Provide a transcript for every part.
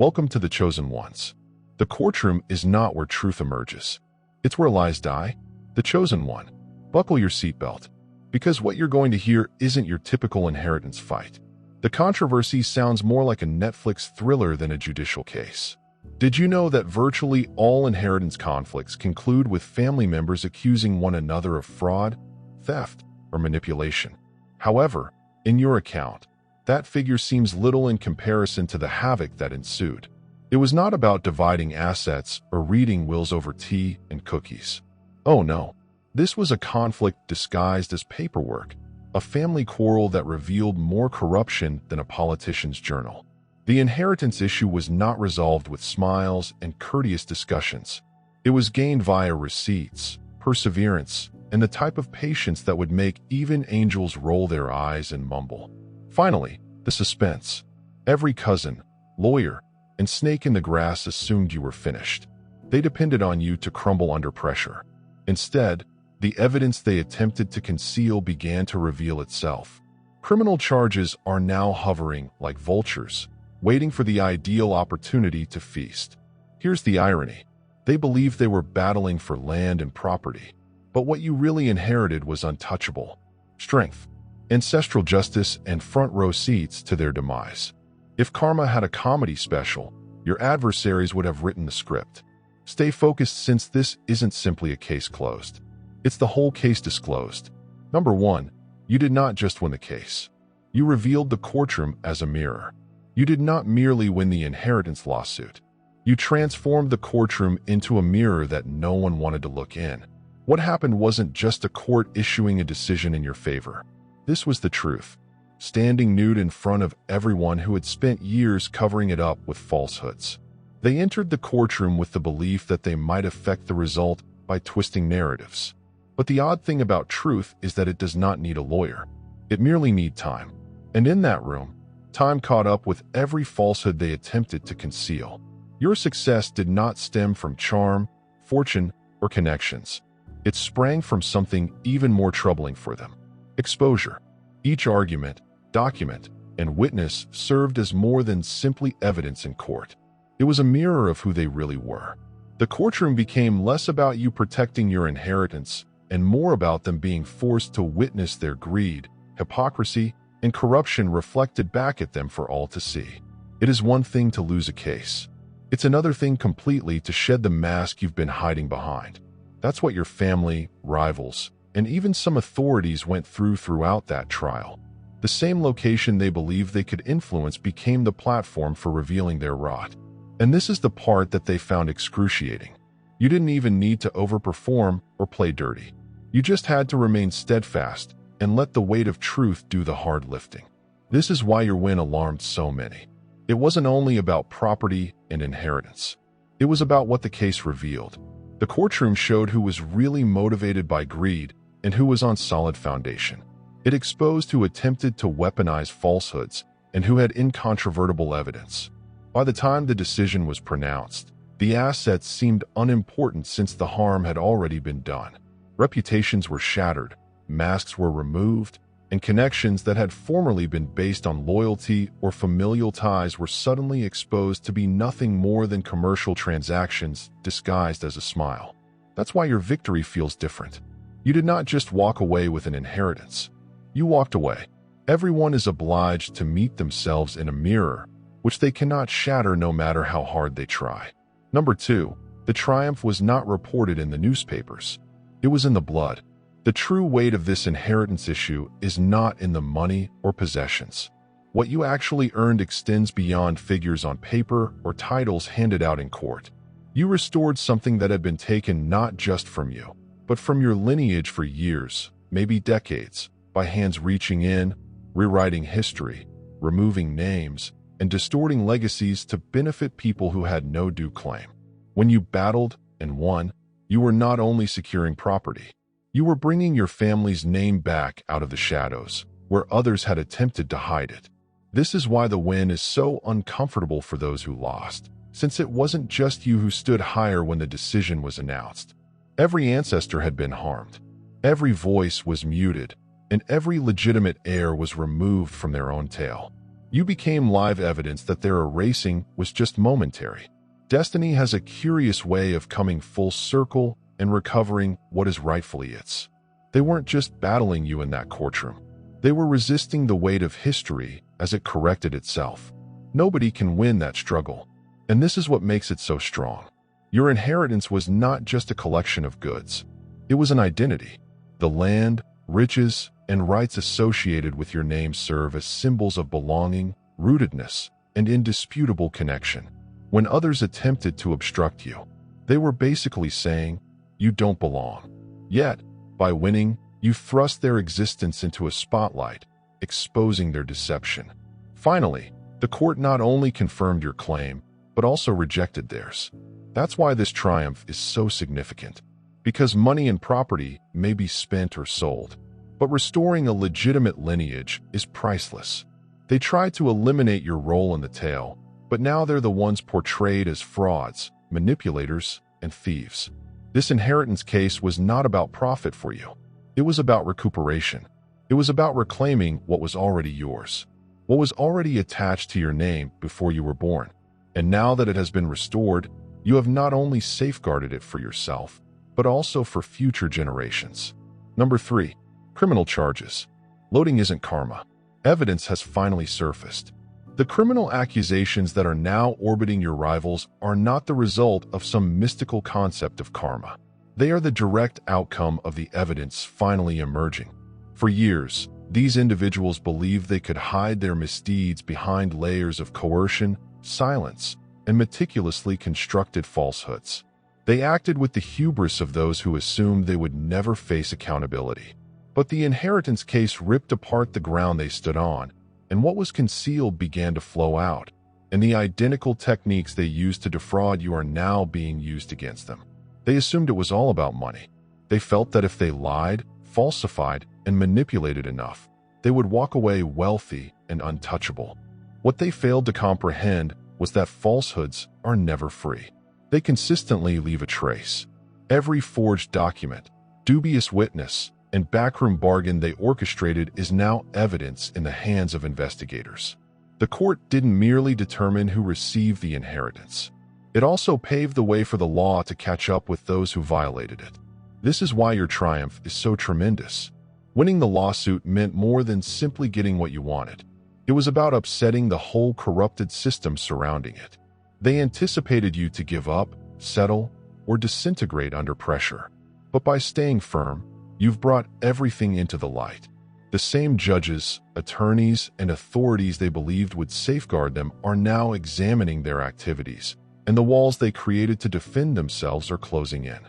Welcome to the Chosen Ones. The courtroom is not where truth emerges. It's where lies die. The Chosen One. Buckle your seatbelt, because what you're going to hear isn't your typical inheritance fight. The controversy sounds more like a Netflix thriller than a judicial case. Did you know that virtually all inheritance conflicts conclude with family members accusing one another of fraud, theft, or manipulation? However, in your account, that figure seems little in comparison to the havoc that ensued. It was not about dividing assets or reading wills over tea and cookies. Oh no, this was a conflict disguised as paperwork, a family quarrel that revealed more corruption than a politician's journal. The inheritance issue was not resolved with smiles and courteous discussions. It was gained via receipts, perseverance, and the type of patience that would make even angels roll their eyes and mumble. Finally, the suspense. Every cousin, lawyer, and snake in the grass assumed you were finished. They depended on you to crumble under pressure. Instead, the evidence they attempted to conceal began to reveal itself. Criminal charges are now hovering like vultures, waiting for the ideal opportunity to feast. Here's the irony. They believed they were battling for land and property, but what you really inherited was untouchable strength, ancestral justice, and front-row seats to their demise. If karma had a comedy special, your adversaries would have written the script. Stay focused, since this isn't simply a case closed. It's the whole case disclosed. Number 1, you did not just win the case. You revealed the courtroom as a mirror. You did not merely win the inheritance lawsuit. You transformed the courtroom into a mirror that no one wanted to look in. What happened wasn't just a court issuing a decision in your favor. This was the truth, standing nude in front of everyone who had spent years covering it up with falsehoods. They entered the courtroom with the belief that they might affect the result by twisting narratives. But the odd thing about truth is that it does not need a lawyer. It merely needs time. And in that room, time caught up with every falsehood they attempted to conceal. Your success did not stem from charm, fortune, or connections. It sprang from something even more troubling for them: exposure. Each argument, document, and witness served as more than simply evidence in court. It was a mirror of who they really were. The courtroom became less about you protecting your inheritance and more about them being forced to witness their greed, hypocrisy, and corruption reflected back at them for all to see. It is one thing to lose a case. It's another thing completely to shed the mask you've been hiding behind. That's what your family, rivals, and even some authorities went through throughout that trial. The same location they believed they could influence became the platform for revealing their rot. And this is the part that they found excruciating. You didn't even need to overperform or play dirty. You just had to remain steadfast and let the weight of truth do the hard lifting. This is why your win alarmed so many. It wasn't only about property and inheritance. It was about what the case revealed. The courtroom showed who was really motivated by greed and who was on solid foundation. It exposed who attempted to weaponize falsehoods and who had incontrovertible evidence. By the time the decision was pronounced, the assets seemed unimportant since the harm had already been done. Reputations were shattered, masks were removed, and connections that had formerly been based on loyalty or familial ties were suddenly exposed to be nothing more than commercial transactions disguised as a smile. That's why your victory feels different. You did not just walk away with an inheritance. You walked away. Everyone is obliged to meet themselves in a mirror, which they cannot shatter no matter how hard they try. Number 2, the triumph was not reported in the newspapers. It was in the blood. The true weight of this inheritance issue is not in the money or possessions. What you actually earned extends beyond figures on paper or titles handed out in court. You restored something that had been taken not just from you, but from your lineage for years, maybe decades, by hands reaching in, rewriting history, removing names, and distorting legacies to benefit people who had no due claim. When you battled and won, you were not only securing property, you were bringing your family's name back out of the shadows, where others had attempted to hide it. This is why the win is so uncomfortable for those who lost, since it wasn't just you who stood higher when the decision was announced. Every ancestor had been harmed. Every voice was muted, and every legitimate heir was removed from their own tale. You became live evidence that their erasing was just momentary. Destiny has a curious way of coming full circle and recovering what is rightfully its. They weren't just battling you in that courtroom. They were resisting the weight of history as it corrected itself. Nobody can win that struggle, and this is what makes it so strong. Your inheritance was not just a collection of goods. It was an identity. The land, riches, and rights associated with your name serve as symbols of belonging, rootedness, and indisputable connection. When others attempted to obstruct you, they were basically saying, "You don't belong." Yet, by winning, you thrust their existence into a spotlight, exposing their deception. Finally, the court not only confirmed your claim, but also rejected theirs. That's why this triumph is so significant. Because money and property may be spent or sold, but restoring a legitimate lineage is priceless. They tried to eliminate your role in the tale, but now they're the ones portrayed as frauds, manipulators, and thieves. This inheritance case was not about profit for you. It was about recuperation. It was about reclaiming what was already yours, what was already attached to your name before you were born. And now that it has been restored, you have not only safeguarded it for yourself, but also for future generations. Number 3. Criminal charges. Loading isn't karma. Evidence has finally surfaced. The criminal accusations that are now orbiting your rivals are not the result of some mystical concept of karma. They are the direct outcome of the evidence finally emerging. For years, these individuals believed they could hide their misdeeds behind layers of coercion, silence, and meticulously constructed falsehoods. They acted with the hubris of those who assumed they would never face accountability. But the inheritance case ripped apart the ground they stood on, and what was concealed began to flow out, and the identical techniques they used to defraud you are now being used against them. They assumed it was all about money. They felt that if they lied, falsified, and manipulated enough, they would walk away wealthy and untouchable. What they failed to comprehend was that falsehoods are never free. They consistently leave a trace. Every forged document, dubious witness, and backroom bargain they orchestrated is now evidence in the hands of investigators. The court didn't merely determine who received the inheritance. It also paved the way for the law to catch up with those who violated it. This is why your triumph is so tremendous. Winning the lawsuit meant more than simply getting what you wanted. It was about upsetting the whole corrupted system surrounding it. They anticipated you to give up, settle, or disintegrate under pressure. But by staying firm, you've brought everything into the light. The same judges, attorneys, and authorities they believed would safeguard them are now examining their activities, and the walls they created to defend themselves are closing in.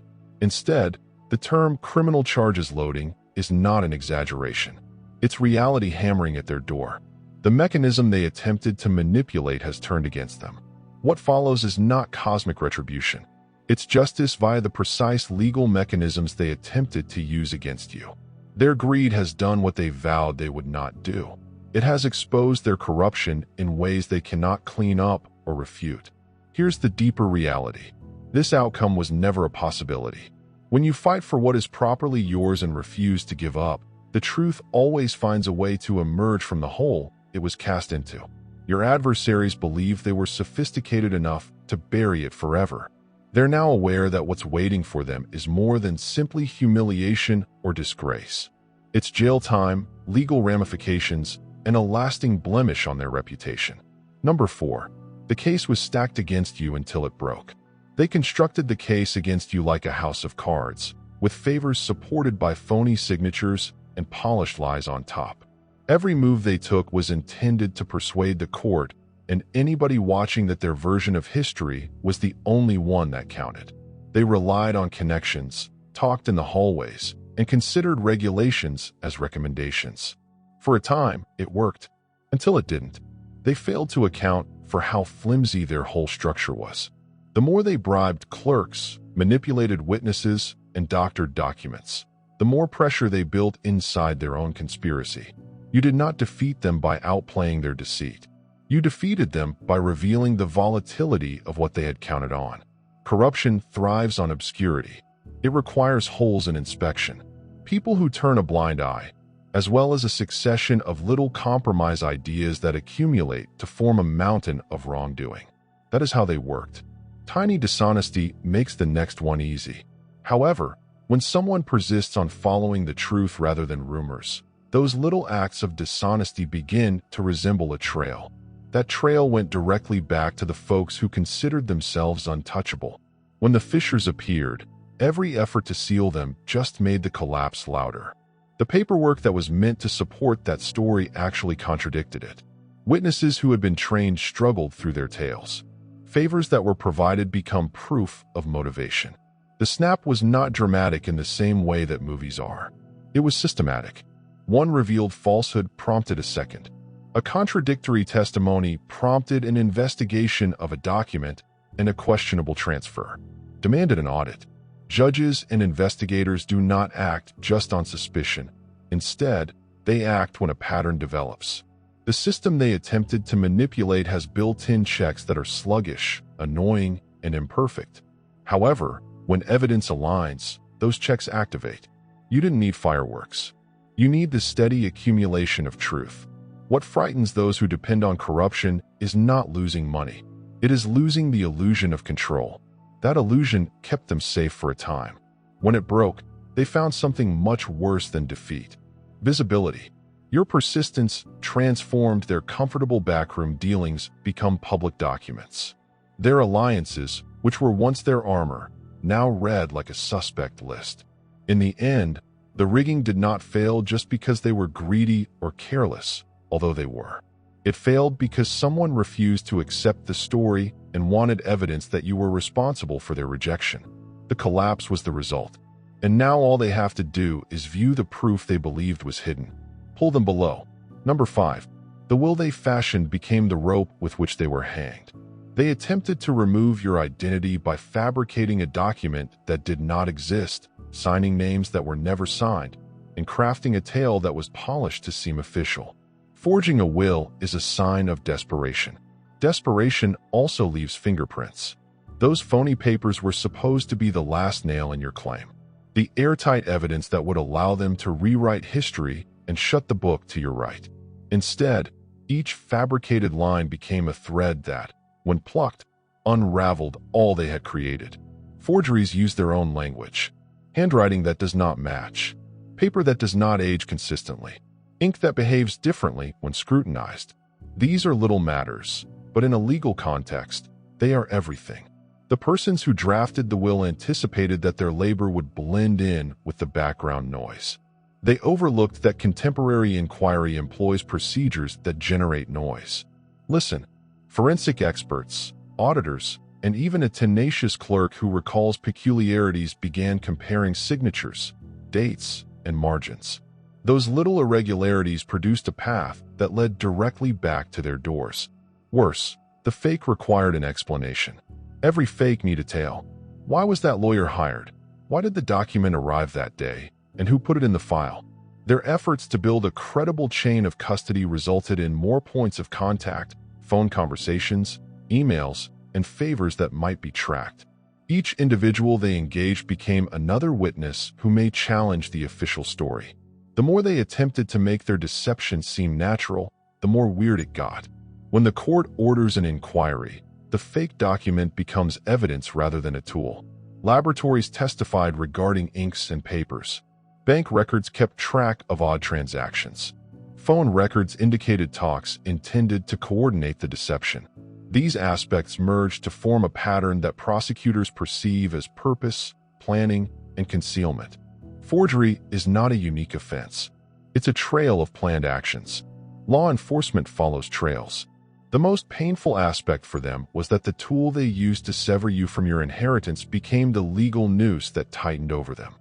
Instead, the term criminal charges loading is not an exaggeration. It's reality hammering at their door. The mechanism they attempted to manipulate has turned against them. What follows is not cosmic retribution. It's justice via the precise legal mechanisms they attempted to use against you. Their greed has done what they vowed they would not do. It has exposed their corruption in ways they cannot clean up or refute. Here's the deeper reality. This outcome was never a possibility. When you fight for what is properly yours and refuse to give up, the truth always finds a way to emerge from the hole it was cast into. Your adversaries believed they were sophisticated enough to bury it forever. They're now aware that what's waiting for them is more than simply humiliation or disgrace. It's jail time, legal ramifications, and a lasting blemish on their reputation. Number 4. The case was stacked against you until it broke. They constructed the case against you like a house of cards, with favors supported by phony signatures and polished lies on top. Every move they took was intended to persuade the court and anybody watching that their version of history was the only one that counted. They relied on connections, talked in the hallways, and considered regulations as recommendations. For a time, it worked, until it didn't. They failed to account for how flimsy their whole structure was. The more they bribed clerks, manipulated witnesses, and doctored documents, the more pressure they built inside their own conspiracy. You did not defeat them by outplaying their deceit. You defeated them by revealing the volatility of what they had counted on. Corruption thrives on obscurity. It requires holes in inspection. People who turn a blind eye, as well as a succession of little compromise ideas that accumulate to form a mountain of wrongdoing. That is how they worked. Tiny dishonesty makes the next one easy. However, when someone persists on following the truth rather than rumors, those little acts of dishonesty begin to resemble a trail. That trail went directly back to the folks who considered themselves untouchable. When the fissures appeared, every effort to seal them just made the collapse louder. The paperwork that was meant to support that story actually contradicted it. Witnesses who had been trained struggled through their tales. Favors that were provided become proof of motivation. The snap was not dramatic in the same way that movies are. It was systematic. One revealed falsehood prompted a second. A contradictory testimony prompted an investigation of a document, and a questionable transfer demanded an audit. Judges and investigators do not act just on suspicion. Instead, they act when a pattern develops. The system they attempted to manipulate has built-in checks that are sluggish, annoying, and imperfect. However, when evidence aligns, those checks activate. You didn't need fireworks. You need the steady accumulation of truth. What frightens those who depend on corruption is not losing money. It is losing the illusion of control. That illusion kept them safe for a time. When it broke, they found something much worse than defeat: visibility. Your persistence transformed their comfortable backroom dealings become public documents. Their alliances, which were once their armor, now read like a suspect list. In the end, the rigging did not fail just because they were greedy or careless, although they were. It failed because someone refused to accept the story and wanted evidence that you were responsible for their rejection. The collapse was the result. And now all they have to do is view the proof they believed was hidden. Pull them below. Number 5. The will they fashioned became the rope with which they were hanged. They attempted to remove your identity by fabricating a document that did not exist, signing names that were never signed, and crafting a tale that was polished to seem official. Forging a will is a sign of desperation. Desperation also leaves fingerprints. Those phony papers were supposed to be the last nail in your claim, the airtight evidence that would allow them to rewrite history and shut the book to your right. Instead, each fabricated line became a thread that, when plucked, unraveled all they had created. Forgeries use their own language. Handwriting that does not match. Paper that does not age consistently. Ink that behaves differently when scrutinized. These are little matters, but in a legal context, they are everything. The persons who drafted the will anticipated that their labor would blend in with the background noise. They overlooked that contemporary inquiry employs procedures that generate noise. Listen, forensic experts, auditors, and even a tenacious clerk who recalls peculiarities began comparing signatures, dates, and margins. Those little irregularities produced a path that led directly back to their doors. Worse, the fake required an explanation. Every fake needed a tale. Why was that lawyer hired? Why did the document arrive that day? And who put it in the file? Their efforts to build a credible chain of custody resulted in more points of contact, phone conversations, emails, and favors that might be tracked. Each individual they engaged became another witness who may challenge the official story. The more they attempted to make their deception seem natural, the more weird it got. When the court orders an inquiry, the fake document becomes evidence rather than a tool. Laboratories testified regarding inks and papers. Bank records kept track of odd transactions. Phone records indicated talks intended to coordinate the deception. These aspects merged to form a pattern that prosecutors perceive as purpose, planning, and concealment. Forgery is not a unique offense. It's a trail of planned actions. Law enforcement follows trails. The most painful aspect for them was that the tool they used to sever you from your inheritance became the legal noose that tightened over them.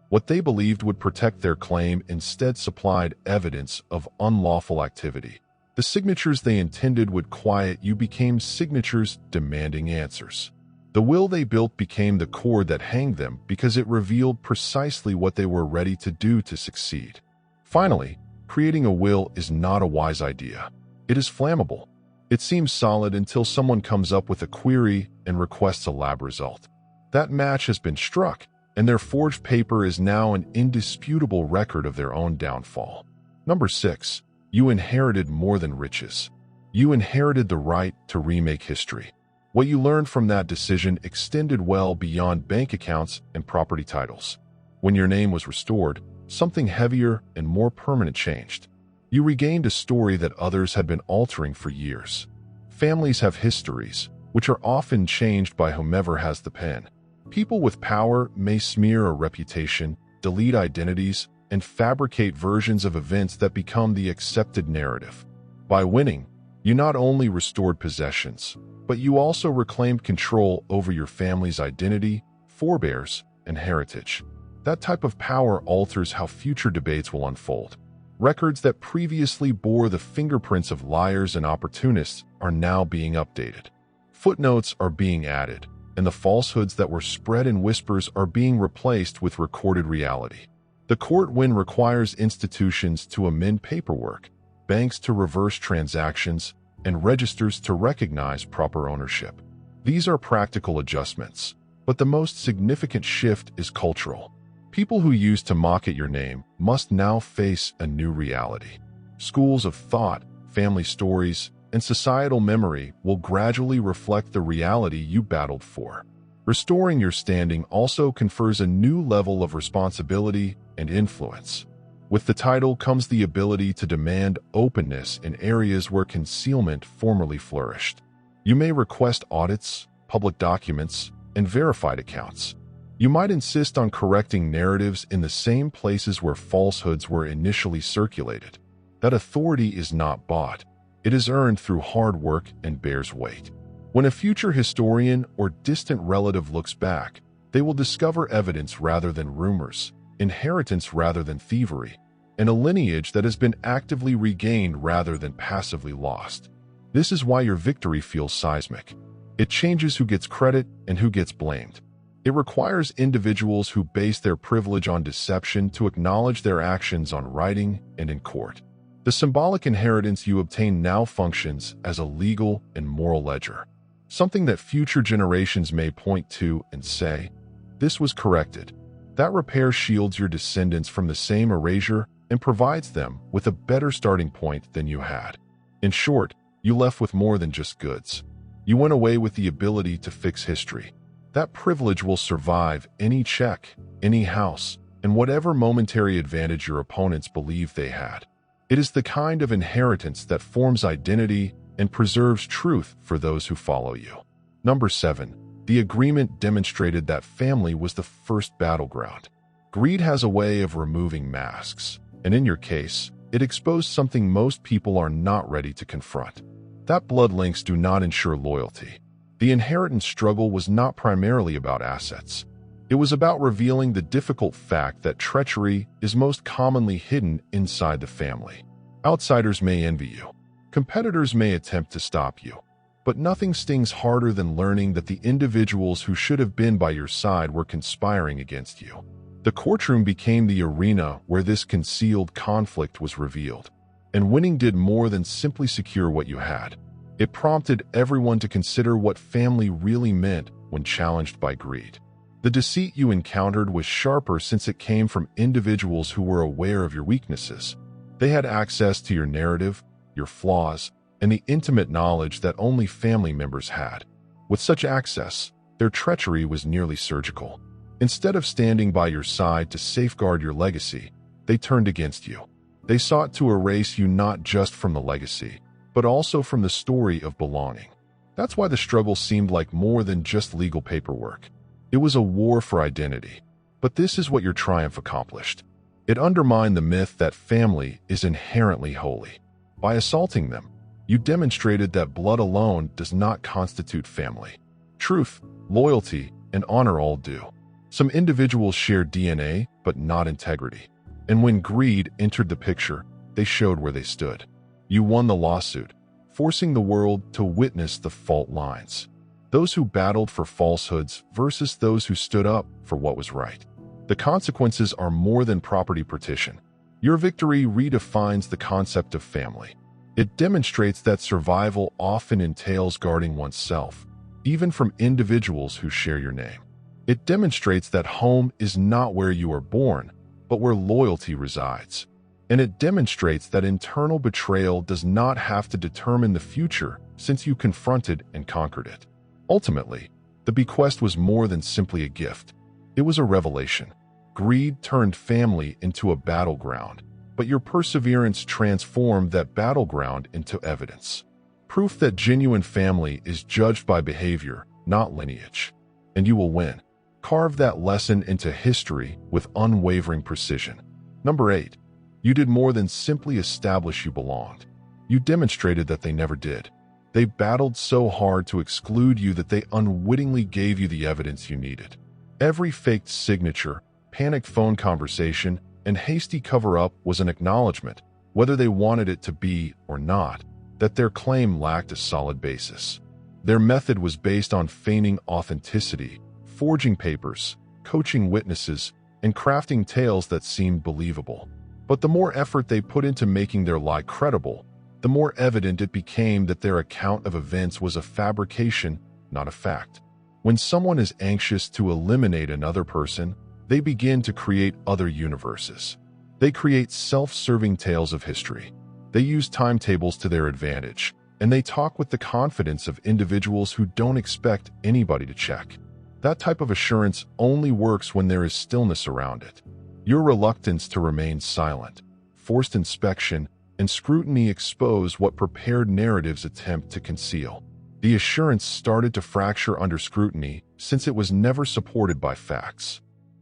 What they believed would protect their claim instead supplied evidence of unlawful activity. The signatures they intended would quiet you became signatures demanding answers. The will they built became the cord that hanged them because it revealed precisely what they were ready to do to succeed. Finally, creating a will is not a wise idea. It is flammable. It seems solid until someone comes up with a query and requests a lab result. That match has been struck, and their forged paper is now an indisputable record of their own downfall. Number 6. You inherited more than riches. You inherited the right to remake history. What you learned from that decision extended well beyond bank accounts and property titles. When your name was restored, something heavier and more permanent changed. You regained a story that others had been altering for years. Families have histories, which are often changed by whomever has the pen. People with power may smear a reputation, delete identities, and fabricate versions of events that become the accepted narrative. By winning, you not only restored possessions, but you also reclaimed control over your family's identity, forebears, and heritage. That type of power alters how future debates will unfold. Records that previously bore the fingerprints of liars and opportunists are now being updated. Footnotes are being added, and the falsehoods that were spread in whispers are being replaced with recorded reality. The court win requires institutions to amend paperwork, banks to reverse transactions, and registers to recognize proper ownership. These are practical adjustments, but the most significant shift is cultural. People who used to mock at your name must now face a new reality. Schools of thought, family stories, and societal memory will gradually reflect the reality you battled for. Restoring your standing also confers a new level of responsibility and influence. With the title comes the ability to demand openness in areas where concealment formerly flourished. You may request audits, public documents, and verified accounts. You might insist on correcting narratives in the same places where falsehoods were initially circulated. That authority is not bought. It is earned through hard work and bears weight. When a future historian or distant relative looks back, they will discover evidence rather than rumors, inheritance rather than thievery, and a lineage that has been actively regained rather than passively lost. This is why your victory feels seismic. It changes who gets credit and who gets blamed. It requires individuals who base their privilege on deception to acknowledge their actions on writing and in court. The symbolic inheritance you obtain now functions as a legal and moral ledger, something that future generations may point to and say, "This was corrected." That repair shields your descendants from the same erasure and provides them with a better starting point than you had. In short, you left with more than just goods. You went away with the ability to fix history. That privilege will survive any check, any house, and whatever momentary advantage your opponents believe they had. It is the kind of inheritance that forms identity and preserves truth for those who follow you. Number 7. The agreement demonstrated that family was the first battleground. Greed has a way of removing masks, and in your case, it exposed something most people are not ready to confront. That blood links do not ensure loyalty. The inheritance struggle was not primarily about assets. It was about revealing the difficult fact that treachery is most commonly hidden inside the family. Outsiders may envy you. Competitors may attempt to stop you. But nothing stings harder than learning that the individuals who should have been by your side were conspiring against you. The courtroom became the arena where this concealed conflict was revealed. And winning did more than simply secure what you had. It prompted everyone to consider what family really meant when challenged by greed. The deceit you encountered was sharper since it came from individuals who were aware of your weaknesses. They had access to your narrative, your flaws, and the intimate knowledge that only family members had. With such access, their treachery was nearly surgical. Instead of standing by your side to safeguard your legacy, they turned against you. They sought to erase you not just from the legacy, but also from the story of belonging. That's why the struggle seemed like more than just legal paperwork. It was a war for identity. But this is what your triumph accomplished. It undermined the myth that family is inherently holy. By assaulting them, you demonstrated that blood alone does not constitute family. Truth, loyalty, and honor all do. Some individuals share DNA, but not integrity. And when greed entered the picture, they showed where they stood. You won the lawsuit, forcing the world to witness the fault lines. Those who battled for falsehoods versus those who stood up for what was right. The consequences are more than property partition. Your victory redefines the concept of family. It demonstrates that survival often entails guarding oneself, even from individuals who share your name. It demonstrates that home is not where you are born, but where loyalty resides. And it demonstrates that internal betrayal does not have to determine the future since you confronted and conquered it. Ultimately, the bequest was more than simply a gift. It was a revelation. Greed turned family into a battleground, but your perseverance transformed that battleground into evidence. Proof that genuine family is judged by behavior, not lineage. And you will win. Carve that lesson into history with unwavering precision. Number 8. You did more than simply establish you belonged. You demonstrated that they never did. They battled so hard to exclude you that they unwittingly gave you the evidence you needed. Every faked signature, panicked phone conversation, and hasty cover-up was an acknowledgement, whether they wanted it to be or not, that their claim lacked a solid basis. Their method was based on feigning authenticity, forging papers, coaching witnesses, and crafting tales that seemed believable. But the more effort they put into making their lie credible, the more evident it became that their account of events was a fabrication, not a fact. When someone is anxious to eliminate another person, they begin to create other universes. They create self-serving tales of history. They use timetables to their advantage, and they talk with the confidence of individuals who don't expect anybody to check. That type of assurance only works when there is stillness around it. Your reluctance to remain silent, forced inspection, and scrutiny expose what prepared narratives attempt to conceal. The assurance started to fracture under scrutiny since it was never supported by facts.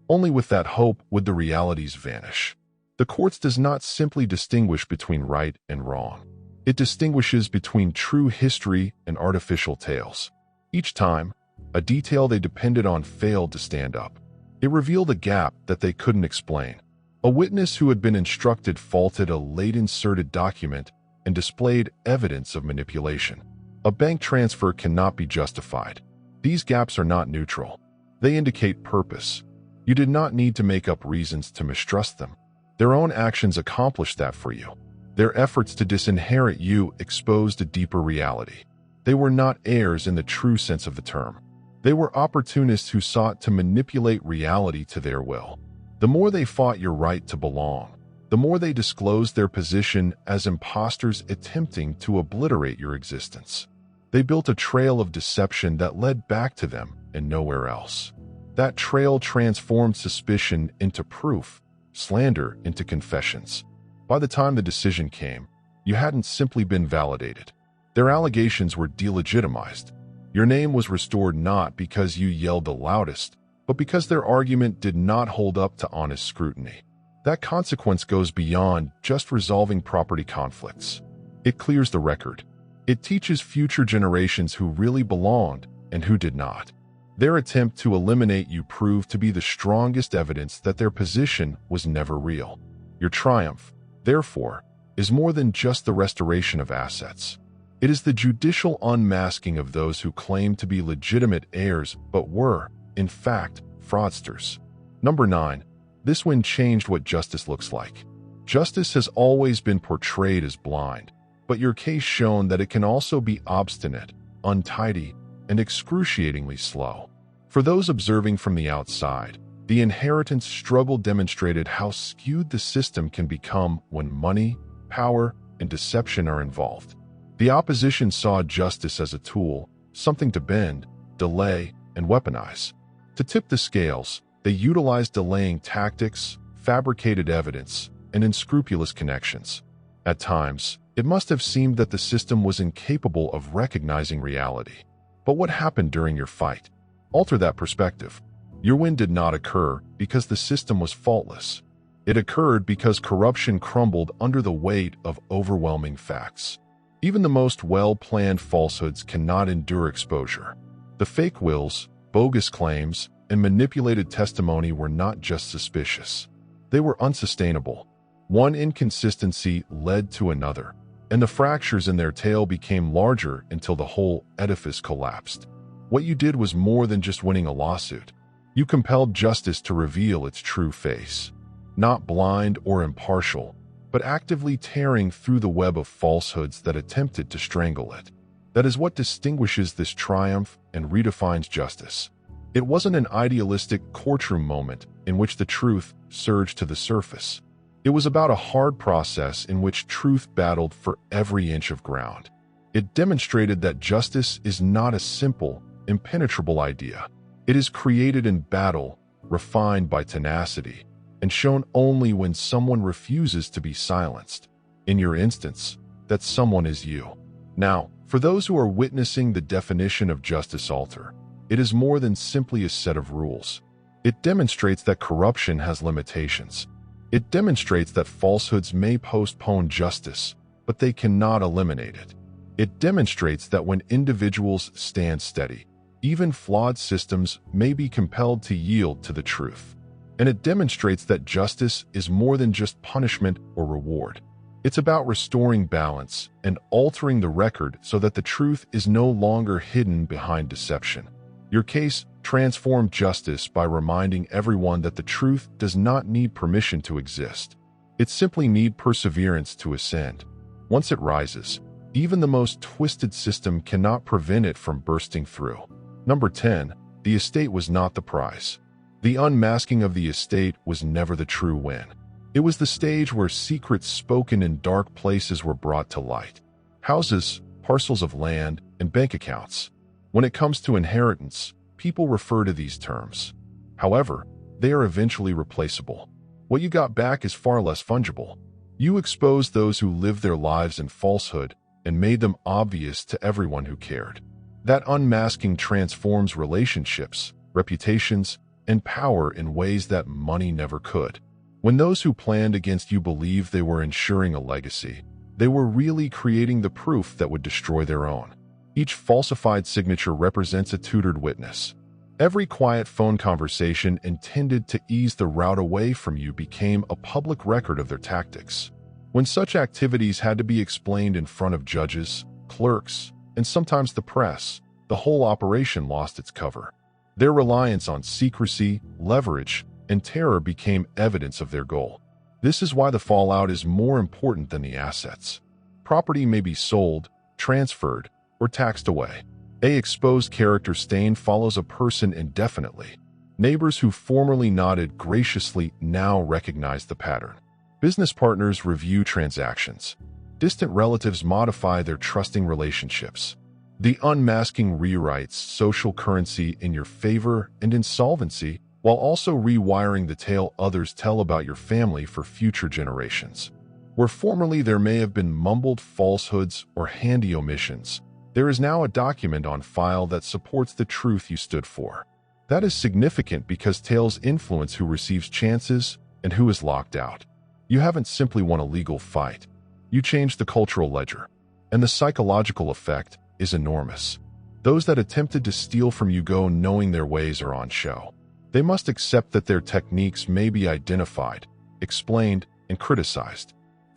Only with that hope would the realities vanish. The courts does not simply distinguish between right and wrong. It distinguishes between true history and artificial tales. Each time, a detail they depended on failed to stand up. It revealed a gap that they couldn't explain. A witness who had been instructed faulted a late-inserted document and displayed evidence of manipulation. A bank transfer cannot be justified. These gaps are not neutral. They indicate purpose. You did not need to make up reasons to mistrust them. Their own actions accomplished that for you. Their efforts to disinherit you exposed a deeper reality. They were not heirs in the true sense of the term. They were opportunists who sought to manipulate reality to their will. The more they fought your right to belong, the more they disclosed their position as imposters attempting to obliterate your existence. They built a trail of deception that led back to them and nowhere else. That trail transformed suspicion into proof, slander into confessions. By the time the decision came, you hadn't simply been validated. Their allegations were delegitimized. Your name was restored not because you yelled the loudest, but because their argument did not hold up to honest scrutiny. That consequence goes beyond just resolving property conflicts. It clears the record. It teaches future generations who really belonged and who did not. Their attempt to eliminate you proved to be the strongest evidence that their position was never real. Your triumph, therefore, is more than just the restoration of assets. It is the judicial unmasking of those who claimed to be legitimate heirs but were, in fact, fraudsters. Number 9. This win changed what justice looks like. Justice has always been portrayed as blind, but your case shown that it can also be obstinate, untidy, and excruciatingly slow. For those observing from the outside, the inheritance struggle demonstrated how skewed the system can become when money, power, and deception are involved. The opposition saw justice as a tool, something to bend, delay, and weaponize. To tip the scales, they utilized delaying tactics, fabricated evidence, and unscrupulous connections. At times, it must have seemed that the system was incapable of recognizing reality. But what happened during your fight? Alter that perspective. Your win did not occur because the system was faultless. It occurred because corruption crumbled under the weight of overwhelming facts. Even the most well-planned falsehoods cannot endure exposure. The fake wills, bogus claims, and manipulated testimony were not just suspicious. They were unsustainable. One inconsistency led to another, and the fractures in their tale became larger until the whole edifice collapsed. What you did was more than just winning a lawsuit. You compelled justice to reveal its true face. Not blind or impartial, but actively tearing through the web of falsehoods that attempted to strangle it. That is what distinguishes this triumph and redefines justice. It wasn't an idealistic courtroom moment in which the truth surged to the surface. It was about a hard process in which truth battled for every inch of ground. It demonstrated that justice is not a simple, impenetrable idea. It is created in battle, refined by tenacity, and shown only when someone refuses to be silenced. In your instance, that someone is you. Now, for those who are witnessing the definition of justice alter, it is more than simply a set of rules. It demonstrates that corruption has limitations. It demonstrates that falsehoods may postpone justice, but they cannot eliminate it. It demonstrates that when individuals stand steady, even flawed systems may be compelled to yield to the truth. And it demonstrates that justice is more than just punishment or reward. It's about restoring balance and altering the record so that the truth is no longer hidden behind deception. Your case transformed justice by reminding everyone that the truth does not need permission to exist. It simply needs perseverance to ascend. Once it rises, even the most twisted system cannot prevent it from bursting through. Number 10. The estate was not the prize. The unmasking of the estate was never the true win. It was the stage where secrets spoken in dark places were brought to light. Houses, parcels of land, and bank accounts. When it comes to inheritance, people refer to these terms. However, they are eventually replaceable. What you got back is far less fungible. You exposed those who lived their lives in falsehood and made them obvious to everyone who cared. That unmasking transforms relationships, reputations, and power in ways that money never could. When those who planned against you believed they were ensuring a legacy, they were really creating the proof that would destroy their own. Each falsified signature represents a tutored witness. Every quiet phone conversation intended to ease the route away from you became a public record of their tactics. When such activities had to be explained in front of judges, clerks, and sometimes the press, the whole operation lost its cover. Their reliance on secrecy, leverage, and terror became evidence of their goal. This is why the fallout is more important than the assets. Property may be sold, transferred, or taxed away. An exposed character stain follows a person indefinitely. Neighbors who formerly nodded graciously now recognize the pattern. Business partners review transactions. Distant relatives modify their trusting relationships. The unmasking rewrites social currency in your favor and insolvency, while also rewiring the tale others tell about your family for future generations. Where formerly there may have been mumbled falsehoods or handy omissions, there is now a document on file that supports the truth you stood for. That is significant because tales influence who receives chances and who is locked out. You haven't simply won a legal fight. You changed the cultural ledger, and the psychological effect is enormous. Those that attempted to steal from you go knowing their ways are on show. They must accept that their techniques may be identified, explained, and criticized.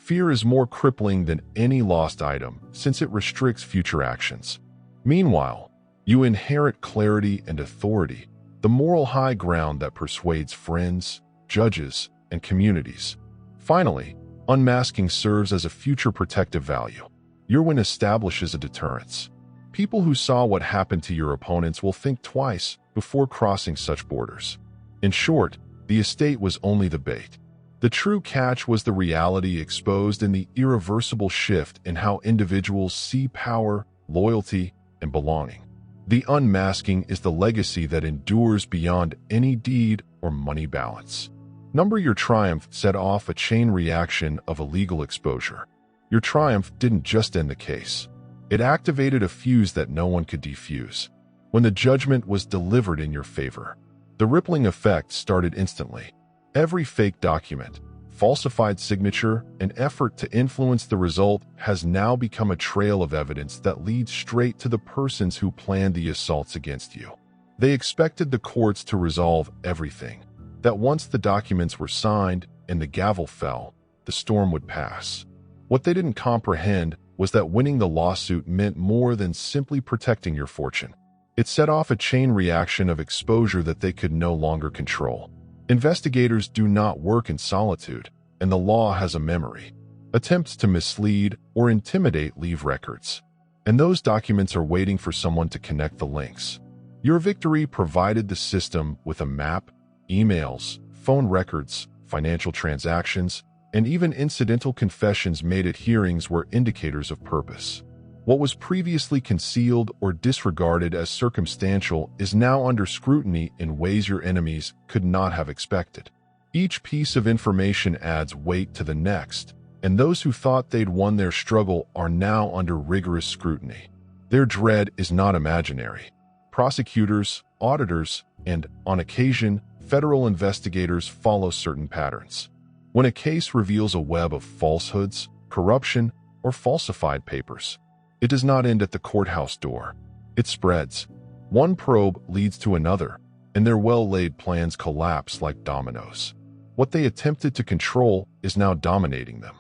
Fear is more crippling than any lost item since it restricts future actions. Meanwhile, you inherit clarity and authority, the moral high ground that persuades friends, judges, and communities. Finally, unmasking serves as a future protective value. Your win establishes a deterrence. People who saw what happened to your opponents will think twice before crossing such borders. In short, the estate was only the bait. The true catch was the reality exposed in the irreversible shift in how individuals see power, loyalty, and belonging. The unmasking is the legacy that endures beyond any deed or money balance. Number Your triumph set off a chain reaction of illegal exposure. Your triumph didn't just end the case. It activated a fuse that no one could defuse. When the judgment was delivered in your favor, the rippling effect started instantly. Every fake document, falsified signature, and effort to influence the result has now become a trail of evidence that leads straight to the persons who planned the assaults against you. They expected the courts to resolve everything, that once the documents were signed and the gavel fell, the storm would pass. What they didn't comprehend was that winning the lawsuit meant more than simply protecting your fortune. It set off a chain reaction of exposure that they could no longer control. Investigators do not work in solitude, and the law has a memory. Attempts to mislead or intimidate leave records, and those documents are waiting for someone to connect the links. Your victory provided the system with a map, emails, phone records, financial transactions, and even incidental confessions made at hearings were indicators of purpose. What was previously concealed or disregarded as circumstantial is now under scrutiny in ways your enemies could not have expected. Each piece of information adds weight to the next, and those who thought they'd won their struggle are now under rigorous scrutiny. Their dread is not imaginary. Prosecutors, auditors, and, on occasion, federal investigators follow certain patterns. When a case reveals a web of falsehoods, corruption, or falsified papers, it does not end at the courthouse door. It spreads. One probe leads to another, and their well-laid plans collapse like dominoes. What they attempted to control is now dominating them.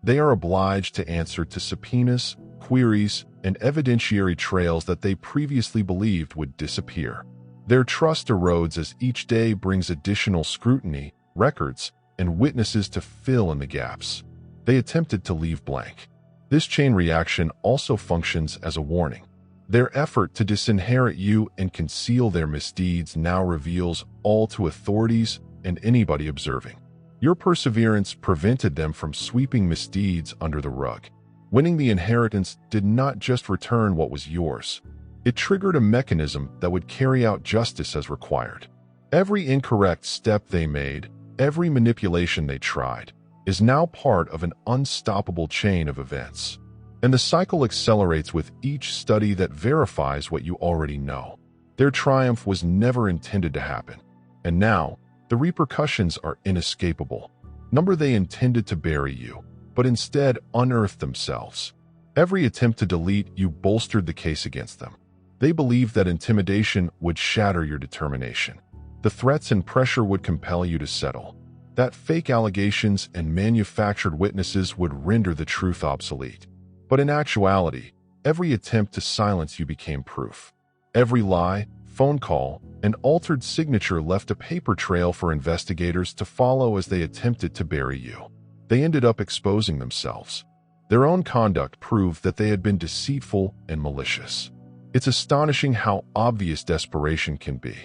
They are obliged to answer to subpoenas, queries, and evidentiary trails that they previously believed would disappear. Their trust erodes as each day brings additional scrutiny, records, and witnesses to fill in the gaps. They attempted to leave blank. This chain reaction also functions as a warning. Their effort to disinherit you and conceal their misdeeds now reveals all to authorities and anybody observing. Your perseverance prevented them from sweeping misdeeds under the rug. Winning the inheritance did not just return what was yours. It triggered a mechanism that would carry out justice as required. Every incorrect step they made, every manipulation they tried, is now part of an unstoppable chain of events. And the cycle accelerates with each study that verifies what you already know. Their triumph was never intended to happen. And now, the repercussions are inescapable. They intended to bury you, but instead unearthed themselves. Every attempt to delete you bolstered the case against them. They believed that intimidation would shatter your determination. The threats and pressure would compel you to settle. That fake allegations and manufactured witnesses would render the truth obsolete. But in actuality, every attempt to silence you became proof. Every lie, phone call, and altered signature left a paper trail for investigators to follow as they attempted to bury you. They ended up exposing themselves. Their own conduct proved that they had been deceitful and malicious. It's astonishing how obvious desperation can be.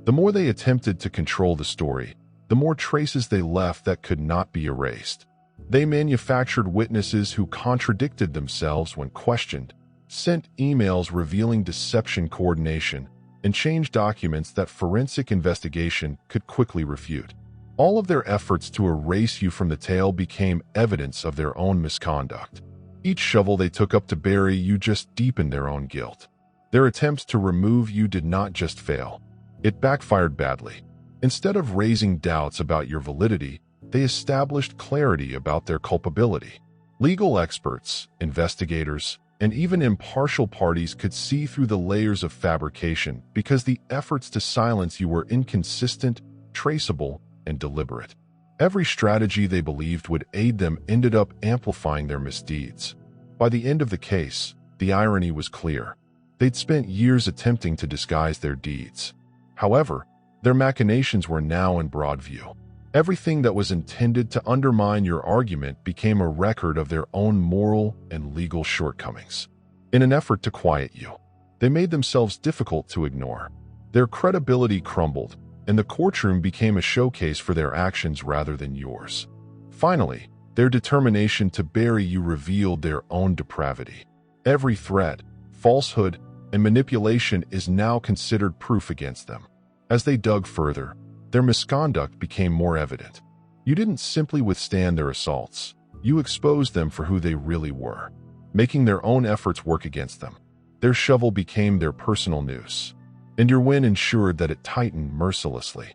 The more they attempted to control the story, the more traces they left that could not be erased. They manufactured witnesses who contradicted themselves when questioned, sent emails revealing deception coordination, and changed documents that forensic investigation could quickly refute. All of their efforts to erase you from the tale became evidence of their own misconduct. Each shovel they took up to bury you just deepened their own guilt. Their attempts to remove you did not just fail. It backfired badly. Instead of raising doubts about your validity, they established clarity about their culpability. Legal experts, investigators, and even impartial parties could see through the layers of fabrication because the efforts to silence you were inconsistent, traceable, and deliberate. Every strategy they believed would aid them ended up amplifying their misdeeds. By the end of the case, the irony was clear. They'd spent years attempting to disguise their deeds. However, their machinations were now in broad view. Everything that was intended to undermine your argument became a record of their own moral and legal shortcomings. In an effort to quiet you, they made themselves difficult to ignore. Their credibility crumbled, and the courtroom became a showcase for their actions rather than yours. Finally, their determination to bury you revealed their own depravity. Every threat, falsehood, and manipulation is now considered proof against them. As they dug further, their misconduct became more evident. You didn't simply withstand their assaults. You exposed them for who they really were, making their own efforts work against them. Their shovel became their personal noose, and your win ensured that it tightened mercilessly.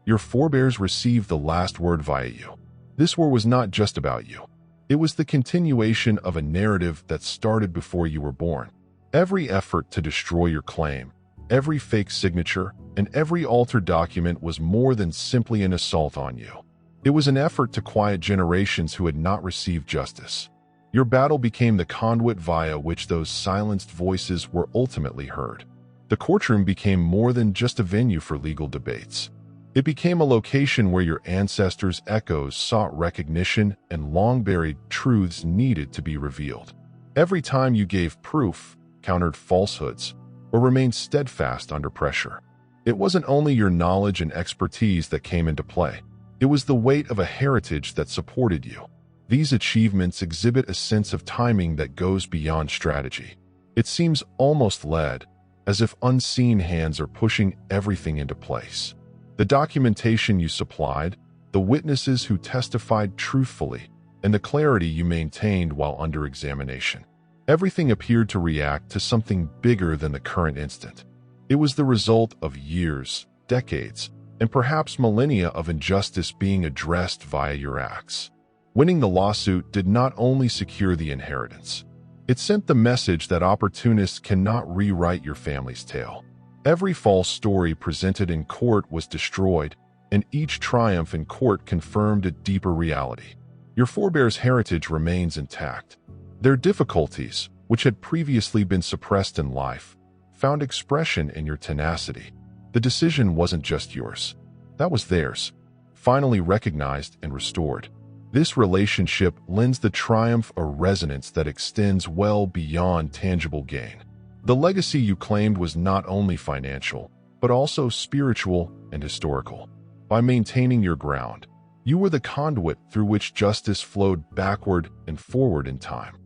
Your forebears received the last word via you. This war was not just about you. It was the continuation of a narrative that started before you were born. Every effort to destroy your claim, every fake signature, and every altered document was more than simply an assault on you. It was an effort to quiet generations who had not received justice. Your battle became the conduit via which those silenced voices were ultimately heard. The courtroom became more than just a venue for legal debates. It became a location where your ancestors' echoes sought recognition and long-buried truths needed to be revealed. Every time you gave proof, countered falsehoods, or remained steadfast under pressure, it wasn't only your knowledge and expertise that came into play. It was the weight of a heritage that supported you. These achievements exhibit a sense of timing that goes beyond strategy. It seems almost led, as if unseen hands are pushing everything into place. The documentation you supplied, the witnesses who testified truthfully, and the clarity you maintained while under examination. Everything appeared to react to something bigger than the current instant. It was the result of years, decades, and perhaps millennia of injustice being addressed via your acts. Winning the lawsuit did not only secure the inheritance. It sent the message that opportunists cannot rewrite your family's tale. Every false story presented in court was destroyed, and each triumph in court confirmed a deeper reality. Your forebears' heritage remains intact. Their difficulties, which had previously been suppressed in life, found expression in your tenacity. The decision wasn't just yours. That was theirs, finally recognized and restored. This relationship lends the triumph a resonance that extends well beyond tangible gain. The legacy you claimed was not only financial, but also spiritual and historical. By maintaining your ground, you were the conduit through which justice flowed backward and forward in time.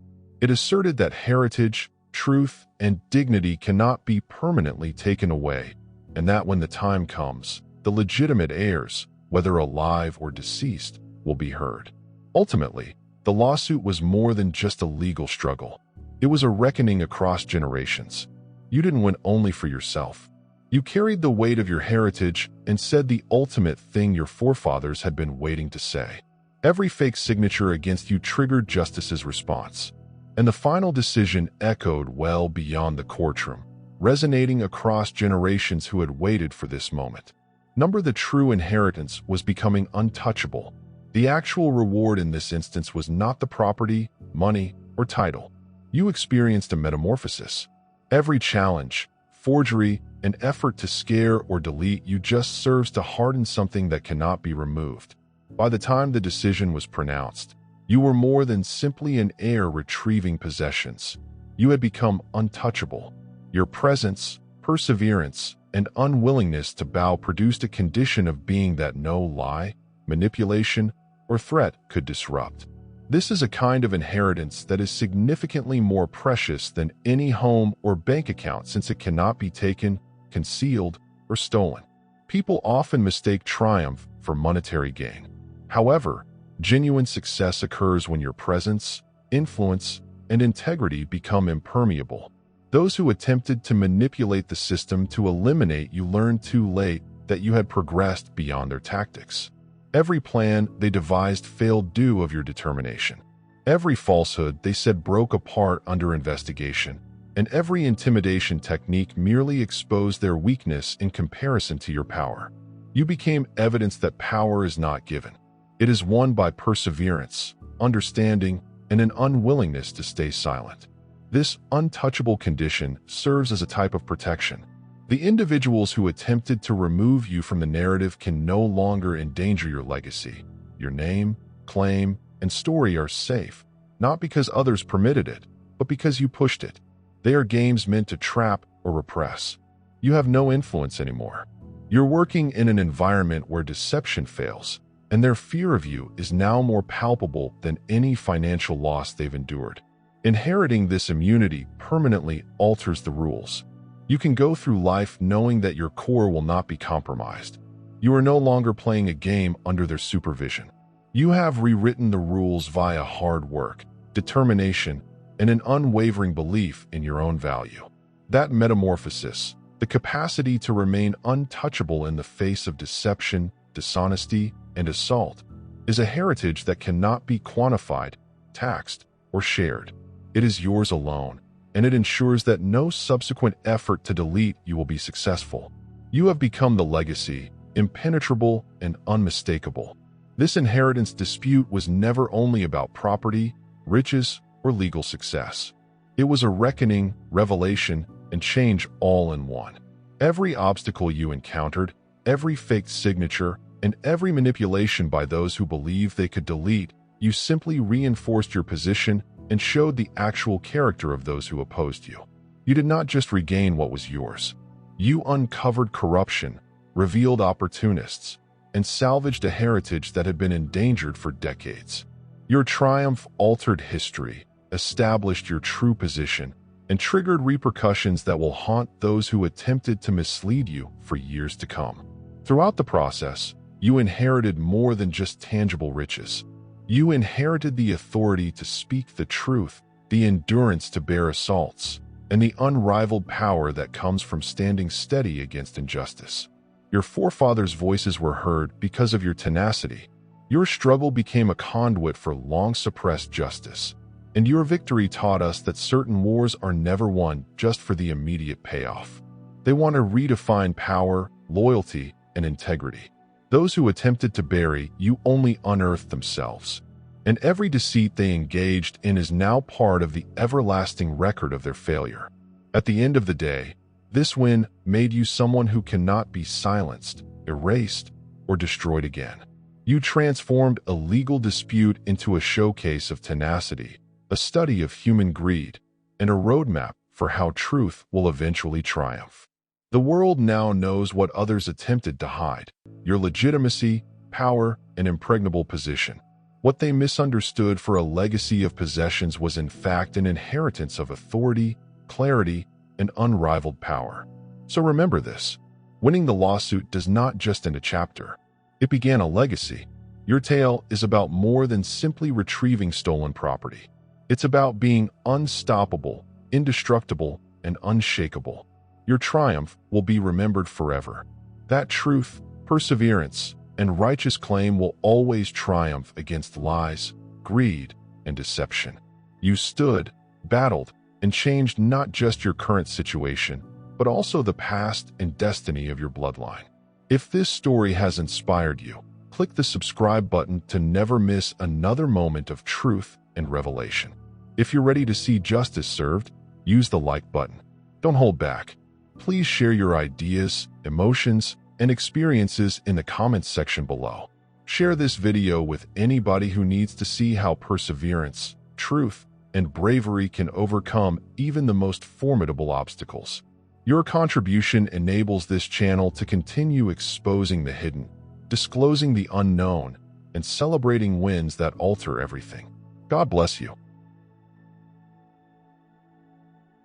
It asserted that heritage, truth, and dignity cannot be permanently taken away, and that when the time comes, the legitimate heirs, whether alive or deceased, will be heard. Ultimately, the lawsuit was more than just a legal struggle. It was a reckoning across generations. You didn't win only for yourself. You carried the weight of your heritage and said the ultimate thing your forefathers had been waiting to say. Every fake signature against you triggered justice's response, and the final decision echoed well beyond the courtroom, resonating across generations who had waited for this moment. The true inheritance was becoming untouchable. The actual reward in this instance was not the property, money, or title. You experienced a metamorphosis. Every challenge, forgery, and effort to scare or delete you just serves to harden something that cannot be removed. By the time the decision was pronounced, you were more than simply an heir retrieving possessions. You had become untouchable. Your presence, perseverance, and unwillingness to bow produced a condition of being that no lie, manipulation, or threat could disrupt. This is a kind of inheritance that is significantly more precious than any home or bank account since it cannot be taken, concealed, or stolen. People often mistake triumph for monetary gain. However, genuine success occurs when your presence, influence, and integrity become impermeable. Those who attempted to manipulate the system to eliminate you learned too late that you had progressed beyond their tactics. Every plan they devised failed due of your determination. Every falsehood they said broke apart under investigation, and every intimidation technique merely exposed their weakness in comparison to your power. You became evidence that power is not given. It is won by perseverance, understanding, and an unwillingness to stay silent. This untouchable condition serves as a type of protection. The individuals who attempted to remove you from the narrative can no longer endanger your legacy. Your name, claim, and story are safe, not because others permitted it, but because you pushed it. They are games meant to trap or repress. You have no influence anymore. You're working in an environment where deception fails, and their fear of you is now more palpable than any financial loss they've endured. Inheriting this immunity permanently alters the rules. You can go through life knowing that your core will not be compromised. You are no longer playing a game under their supervision. You have rewritten the rules via hard work, determination, and an unwavering belief in your own value. That metamorphosis, the capacity to remain untouchable in the face of deception, dishonesty, and assault, is a heritage that cannot be quantified, taxed, or shared. It is yours alone, and it ensures that no subsequent effort to delete you will be successful. You have become the legacy, impenetrable and unmistakable. This inheritance dispute was never only about property, riches, or legal success. It was a reckoning, revelation, and change all in one. Every obstacle you encountered, every faked signature, and every manipulation by those who believed they could delete, you simply reinforced your position and showed the actual character of those who opposed you. You did not just regain what was yours. You uncovered corruption, revealed opportunists, and salvaged a heritage that had been endangered for decades. Your triumph altered history, established your true position, and triggered repercussions that will haunt those who attempted to mislead you for years to come. Throughout the process, you inherited more than just tangible riches. You inherited the authority to speak the truth, the endurance to bear assaults, and the unrivaled power that comes from standing steady against injustice. Your forefathers' voices were heard because of your tenacity. Your struggle became a conduit for long-suppressed justice, and your victory taught us that certain wars are never won just for the immediate payoff. They want to redefine power, loyalty, and integrity. Those who attempted to bury you only unearthed themselves, and every deceit they engaged in is now part of the everlasting record of their failure. At the end of the day, this win made you someone who cannot be silenced, erased, or destroyed again. You transformed a legal dispute into a showcase of tenacity, a study of human greed, and a roadmap for how truth will eventually triumph. The world now knows what others attempted to hide: your legitimacy, power, and impregnable position. What they misunderstood for a legacy of possessions was in fact an inheritance of authority, clarity, and unrivaled power. So remember this: winning the lawsuit does not just end a chapter. It began a legacy. Your tale is about more than simply retrieving stolen property. It's about being unstoppable, indestructible, and unshakable. Your triumph will be remembered forever. That truth, perseverance, and righteous claim will always triumph against lies, greed, and deception. You stood, battled, and changed not just your current situation, but also the past and destiny of your bloodline. If this story has inspired you, click the subscribe button to never miss another moment of truth and revelation. If you're ready to see justice served, use the like button. Don't hold back. Please share your ideas, emotions, and experiences in the comments section below. Share this video with anybody who needs to see how perseverance, truth, and bravery can overcome even the most formidable obstacles. Your contribution enables this channel to continue exposing the hidden, disclosing the unknown, and celebrating wins that alter everything. God bless you.